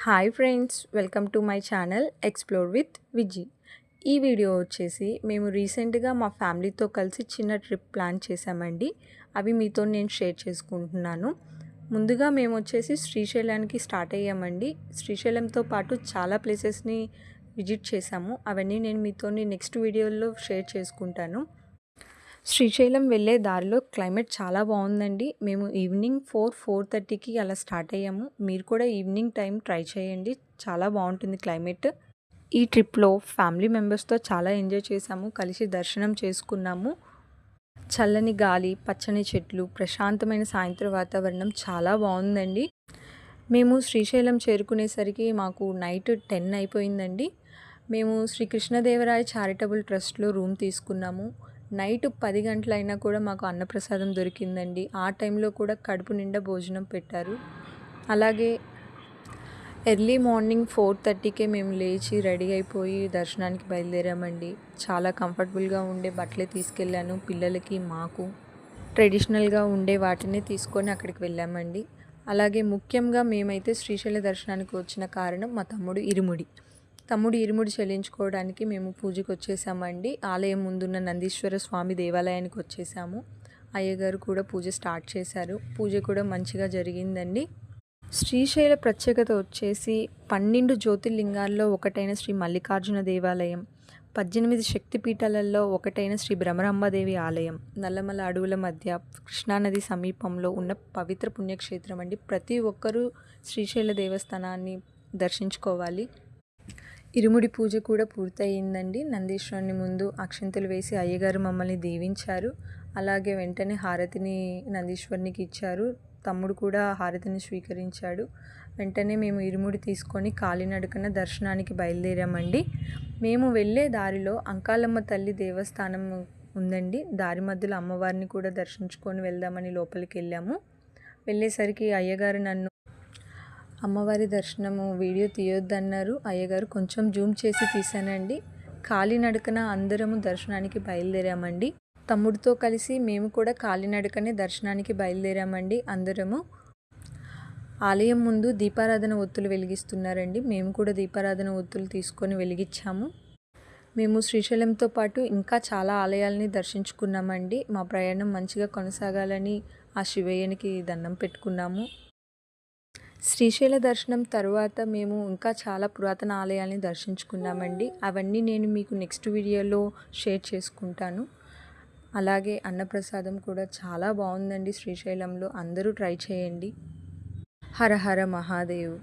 Hi friends, welcome to my channel explore with Viji. ఈ video వచ్చేసి మేము రీసెంట్గా మా ఫ్యామిలీతో కలిసి చిన్న ట్రిప్ ప్లాన్ చేశామండి. అవి మీతో నేను షేర్ చేసుకుంటున్నాను. ముందుగా మేము వచ్చేసి శ్రీశైలానికి స్టార్ట్ అయ్యామండి. శ్రీశైలంతో పాటు చాలా ప్లేసెస్ని విజిట్ చేశాము. అవన్నీ నేను మీతో నెక్స్ట్ వీడియోలో షేర్ చేసుకుంటాను. శ్రీశైలం వెళ్ళే దారిలో క్లైమేట్ చాలా బాగుందండి. మేము ఈవినింగ్ 4:30కి అలా స్టార్ట్ అయ్యాము. మీరు కూడా ఈవినింగ్ టైం ట్రై చేయండి, చాలా బాగుంటుంది క్లైమేట్. ఈ ట్రిప్లో ఫ్యామిలీ మెంబర్స్తో చాలా ఎంజాయ్ చేశాము, కలిసి దర్శనం చేసుకున్నాము. చల్లని గాలి, పచ్చని చెట్లు, ప్రశాంతమైన సాయంత్రం వాతావరణం చాలా బాగుందండి. మేము శ్రీశైలం చేరుకునేసరికి మాకు నైట్ 10 అయిపోయిందండి. మేము శ్రీ కృష్ణదేవరాయ చారిటబుల్ ట్రస్ట్లో రూమ్ తీసుకున్నాము. నైట్ 10 గంటలైనా కూడా మాకు అన్నప్రసాదం దొరికిందండి. ఆ టైంలో కూడా కడుపు నిండా భోజనం పెట్టారు. అలాగే ఎర్లీ మార్నింగ్ 4:30కే మేము లేచి రెడీ అయిపోయి దర్శనానికి బయలుదేరామండి. చాలా కంఫర్టబుల్గా ఉండే బట్టలే తీసుకెళ్ళాను. పిల్లలకి, మాకు ట్రెడిషనల్గా ఉండే వాటిని తీసుకొని అక్కడికి వెళ్ళామండి. అలాగే ముఖ్యంగా మేమైతే శ్రీశైల దర్శనానికి వచ్చిన కారణం మా తమ్ముడు ఇరుముడి చెల్లించుకోవడానికి మేము పూజకు వచ్చేసామండి. ఆలయం ముందున్న నందీశ్వర స్వామి దేవాలయానికి వచ్చేసాము. అయ్యగారు కూడా పూజ స్టార్ట్ చేశారు. పూజ కూడా మంచిగా జరిగిందండి. శ్రీశైల ప్రత్యేకత వచ్చేసి 12 జ్యోతిర్లింగాల్లో ఒకటైన శ్రీ మల్లికార్జున దేవాలయం, 18 శక్తిపీఠాలలో ఒకటైన శ్రీ భ్రమరాంబాదేవి ఆలయం, నల్లమల అడవుల మధ్య కృష్ణానది సమీపంలో ఉన్న పవిత్ర పుణ్యక్షేత్రం అండి. ప్రతి ఒక్కరూ శ్రీశైల దేవస్థానాన్ని దర్శించుకోవాలి. ఇరుముడి పూజ కూడా పూర్తయిందండి. నందీశ్వరుని ముందు అక్షంతలు వేసి అయ్యగారు మమ్మల్ని దీవించారు. అలాగే వెంటనే హారతిని నందీశ్వరునికి ఇచ్చారు. తమ్ముడు కూడా హారతిని స్వీకరించాడు. వెంటనే మేము ఇరుముడి తీసుకొని కాలినడకన దర్శనానికి బయలుదేరామండి. మేము వెళ్ళే దారిలో అంకాలమ్మ తల్లి దేవస్థానం ఉందండి. దారి మధ్యలో అమ్మవారిని కూడా దర్శించుకొని వెళ్దామని లోపలికి వెళ్ళాము. వెళ్ళేసరికి అయ్యగారు నన్ను అమ్మవారి దర్శనము వీడియో తీయొద్దన్నారు. అయ్యగారు కొంచెం జూమ్ చేసి తీశానండి. కాలినడకన అందరము దర్శనానికి బయలుదేరామండి. తమ్ముడితో కలిసి మేము కూడా కాలినడకనే దర్శనానికి బయలుదేరామండి. అందరము ఆలయం ముందు దీపారాధన ఒత్తులు వెలిగిస్తున్నారండి. మేము కూడా దీపారాధన ఒత్తులు తీసుకొని వెలిగించాము. మేము శ్రీశైలంతో పాటు ఇంకా చాలా ఆలయాలని దర్శించుకున్నామండి. మా ప్రయాణం మంచిగా కొనసాగాలని ఆ శివయ్యనికి దండం పెట్టుకున్నాము. శ్రీశైల దర్శనం తర్వాత మేము ఇంకా చాలా పురాతన ఆలయాల్ని దర్శించుకున్నామండి. అవన్నీ నేను మీకు నెక్స్ట్ వీడియోలో షేర్ చేసుకుంటాను. అలాగే అన్నప్రసాదం కూడా చాలా బాగుందండి శ్రీశైలంలో. అందరూ ట్రై చేయండి. హర హర మహాదేవ్.